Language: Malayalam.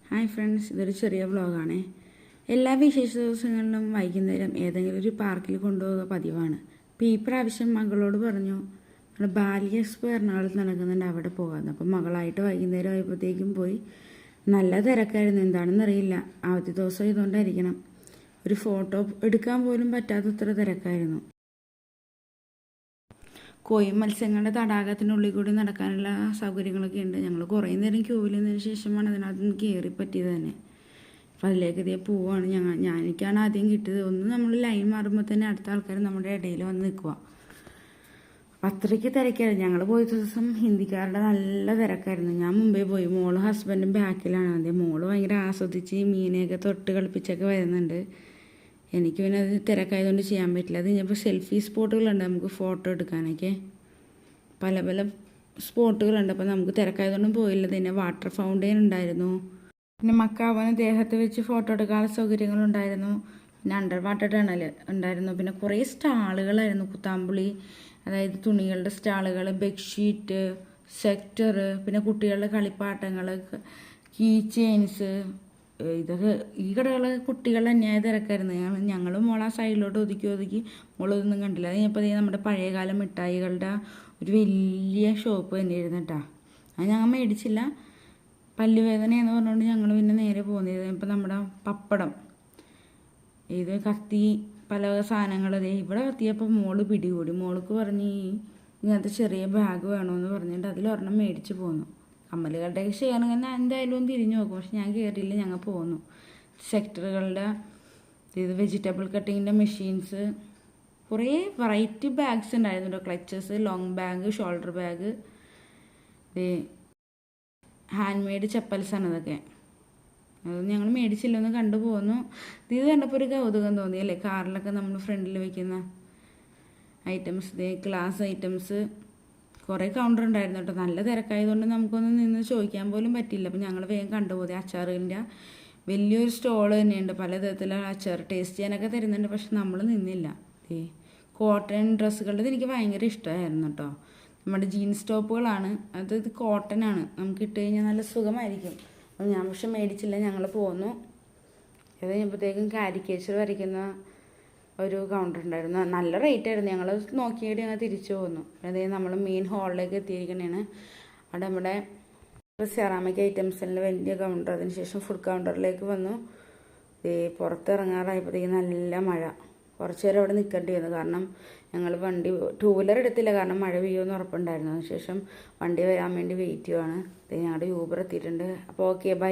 ഹായ് ഫ്രണ്ട്സ്, ഇതൊരു ചെറിയ വ്ളോഗാണേ. എല്ലാ വിശേഷ ദിവസങ്ങളിലും വൈകുന്നേരം ഏതെങ്കിലും ഒരു പാർക്കിൽ കൊണ്ടുപോകുക പതിവാണ്. ഇപ്പോൾ ഈ പ്രാവശ്യം മകളോട് പറഞ്ഞു നമ്മൾ ബാല്യ എക്സ്പോ എറണാകുളത്ത് നടക്കുന്നുണ്ട്, അവിടെ പോകാമെന്ന്. അപ്പം മകളായിട്ട് വൈകുന്നേരം ആയപ്പോഴത്തേക്കും പോയി. നല്ല തിരക്കായിരുന്നു, എന്താണെന്നറിയില്ല. ആദ്യ ദിവസം ഇതുകൊണ്ടായിരിക്കണം, ഒരു ഫോട്ടോ എടുക്കാൻ പോലും പറ്റാത്തത്ര തിരക്കായിരുന്നു. കോയി മത്സ്യങ്ങളുടെ തടാകത്തിനുള്ളിൽ കൂടി നടക്കാനുള്ള സൗകര്യങ്ങളൊക്കെ ഉണ്ട്. ഞങ്ങൾ കുറേ നേരം ക്യൂവിൽ നിന്നതിന് ശേഷമാണ് അതിനകത്ത് നിന്ന് കയറി പറ്റിയത് തന്നെ. അപ്പോൾ അതിലേക്ക് ഇതേ പോവാണ്. എനിക്കാണ് ആദ്യം കിട്ടിയത്. ഒന്ന് നമ്മൾ ലൈൻ മാറുമ്പോൾ തന്നെ അടുത്ത ആൾക്കാർ നമ്മുടെ ഇടയിൽ വന്ന് നിൽക്കുക. അപ്പം അത്രയ്ക്ക് തിരക്കായിരുന്നു. ഞങ്ങൾ പോയ ദിവസം ഹിന്ദിക്കാരുടെ നല്ല തിരക്കായിരുന്നു. ഞാൻ മുമ്പേ പോയി, മോളും ഹസ്ബൻഡും ബാക്കിലാണ്. ആദ്യം മോള് ഭയങ്കര ആസ്വദിച്ച് മീനെയൊക്കെ തൊട്ട് കളിപ്പിച്ചൊക്കെ വരുന്നുണ്ട്. എനിക്ക് പിന്നെ അത് തിരക്കായതുകൊണ്ട് ചെയ്യാൻ പറ്റില്ല. അത് കഴിഞ്ഞപ്പോൾ സെൽഫി സ്പോട്ടുകളുണ്ട് നമുക്ക് ഫോട്ടോ എടുക്കാനൊക്കെ, പല പല സ്പോട്ടുകളുണ്ട്. അപ്പോൾ നമുക്ക് തിരക്കായതുകൊണ്ടും പോയില്ല. പിന്നെ വാട്ടർ ഫൗണ്ടെയിൻ ഉണ്ടായിരുന്നു, പിന്നെ മക്കാവന് ദേഹത്ത് വെച്ച് ഫോട്ടോ എടുക്കാനുള്ള സൗകര്യങ്ങളുണ്ടായിരുന്നു, പിന്നെ അണ്ടർ വാട്ടർ ടണൽ ഉണ്ടായിരുന്നു, പിന്നെ കുറേ സ്റ്റാളുകളായിരുന്നു. കുത്താമ്പുളി, അതായത് തുണികളുടെ സ്റ്റാളുകൾ, ബെഡ്ഷീറ്റ്, സെക്ടർ, പിന്നെ കുട്ടികളുടെ കളിപ്പാട്ടങ്ങൾ, കീ ചെയിൻസ്, ഇതൊക്കെ. ഈ കടകൾ കുട്ടികളുടെ അന്യായ തിരക്കായിരുന്നു. ഞങ്ങളും മോളെ സൈഡിലോട്ട് ഒതുക്കി മോളൊന്നും കണ്ടില്ല. അത് കഴിഞ്ഞപ്പോൾ നമ്മുടെ പഴയകാല മിഠായികളുടെ ഒരു വലിയ ഷോപ്പ് തന്നെയായിരുന്നു കേട്ടോ. അത് ഞങ്ങൾ മേടിച്ചില്ല, പല്ലുവേദനയെന്ന് പറഞ്ഞുകൊണ്ട് ഞങ്ങൾ പിന്നെ നേരെ പോകുന്നത്. ഇപ്പം നമ്മുടെ പപ്പടം, ഇത് കത്തി, പല സാധനങ്ങൾ. ഇവിടെ എത്തിയപ്പോൾ മോള് പിടികൂടി. മോൾക്ക് പറഞ്ഞ് ഇങ്ങനത്തെ ചെറിയ ബാഗ് വേണമെന്ന് പറഞ്ഞിട്ട് അതിലൊരെണ്ണം മേടിച്ച് പോന്നു. കമ്മലുകളുടെ ചെയ്യണമെങ്കിൽ ഞാൻ എന്തായാലും ഒന്ന് തിരിഞ്ഞു നോക്കും, പക്ഷെ ഞാൻ കയറിയില്ല, ഞങ്ങൾ പോന്നു. സെക്ടറുകളുടെ ഇത്, വെജിറ്റബിൾ കട്ടിങ്ങിൻ്റെ മെഷീൻസ്, കുറേ വെറൈറ്റി ബാഗ്സ് ഉണ്ടായിരുന്നു. Clutches, long bag, shoulder bag, hand made ചപ്പൽസാണ് ഇതൊക്കെ. അത് ഞങ്ങൾ മേടിച്ചില്ലെന്ന് കണ്ടു പോന്നു. ഇത് കണ്ടപ്പോൾ ഒരു കൗതുകം തോന്നി അല്ലേ, കാറിലൊക്കെ നമ്മൾ ഫ്രണ്ടിൽ വയ്ക്കുന്ന ഐറ്റംസ്, ഗ്ലാസ് ഐറ്റംസ്. കുറേ കൗണ്ടർ ഉണ്ടായിരുന്നു കേട്ടോ. നല്ല തിരക്കായതുകൊണ്ട് നമുക്കൊന്നും നിന്ന് ചോദിക്കാൻ പോലും പറ്റില്ല. അപ്പം ഞങ്ങൾ വേഗം കണ്ടുപോകും. അച്ചാറിൻ്റെ വലിയൊരു സ്റ്റോൾ തന്നെയുണ്ട്, പലതരത്തിലുള്ള അച്ചാർ ടേസ്റ്റ് ചെയ്യാനൊക്കെ തരുന്നുണ്ട്. പക്ഷെ നമ്മൾ നിന്നില്ല. കോട്ടൺ ഡ്രസ്സുകളുടെ എനിക്ക് ഭയങ്കര ഇഷ്ടമായിരുന്നു കേട്ടോ. നമ്മുടെ ജീൻസ് ടോപ്പുകളാണ്, ഇത് കോട്ടനാണ്, നമുക്ക് ഇട്ട് കഴിഞ്ഞാൽ നല്ല സുഖമായിരിക്കും. അപ്പം ഞാൻ പക്ഷെ മേടിച്ചില്ല, ഞങ്ങൾ പോന്നു. അത് കഴിഞ്ഞപ്പോഴത്തേക്കും കാരിക്കേച്ചർ വരയ്ക്കുന്ന ഒരു കൗണ്ടർ ഉണ്ടായിരുന്നു. നല്ല റേറ്റ് ആയിരുന്നു. ഞങ്ങൾ നോക്കിയിട്ട് ഞങ്ങൾ തിരിച്ചു പോന്നു. അതായത് നമ്മൾ മെയിൻ ഹാളിലേക്ക് എത്തിയിരിക്കണേണ്. അവിടെ നമ്മുടെ സെറാമിക് ഐറ്റംസിൻ്റെ വലിയ കൗണ്ടർ. അതിനുശേഷം ഫുഡ് കൗണ്ടറിലേക്ക് വന്നു. പുറത്തിറങ്ങാറായപ്പോഴത്തേക്കും നല്ല മഴ. കുറച്ച് നേരം അവിടെ നിൽക്കേണ്ടി വന്നു, കാരണം ഞങ്ങൾ വണ്ടി ടൂ വീലർ എടുത്തില്ല, കാരണം മഴ പെയ്യുമെന്ന് ഉറപ്പുണ്ടായിരുന്നു. അതിനുശേഷം വണ്ടി വരാൻ വേണ്ടി വെയിറ്റ് ചെയ്യുവാണ്. ഞങ്ങളുടെ യൂബർ എത്തിയിട്ടുണ്ട്. അപ്പോൾ ഓക്കെ, ബൈ.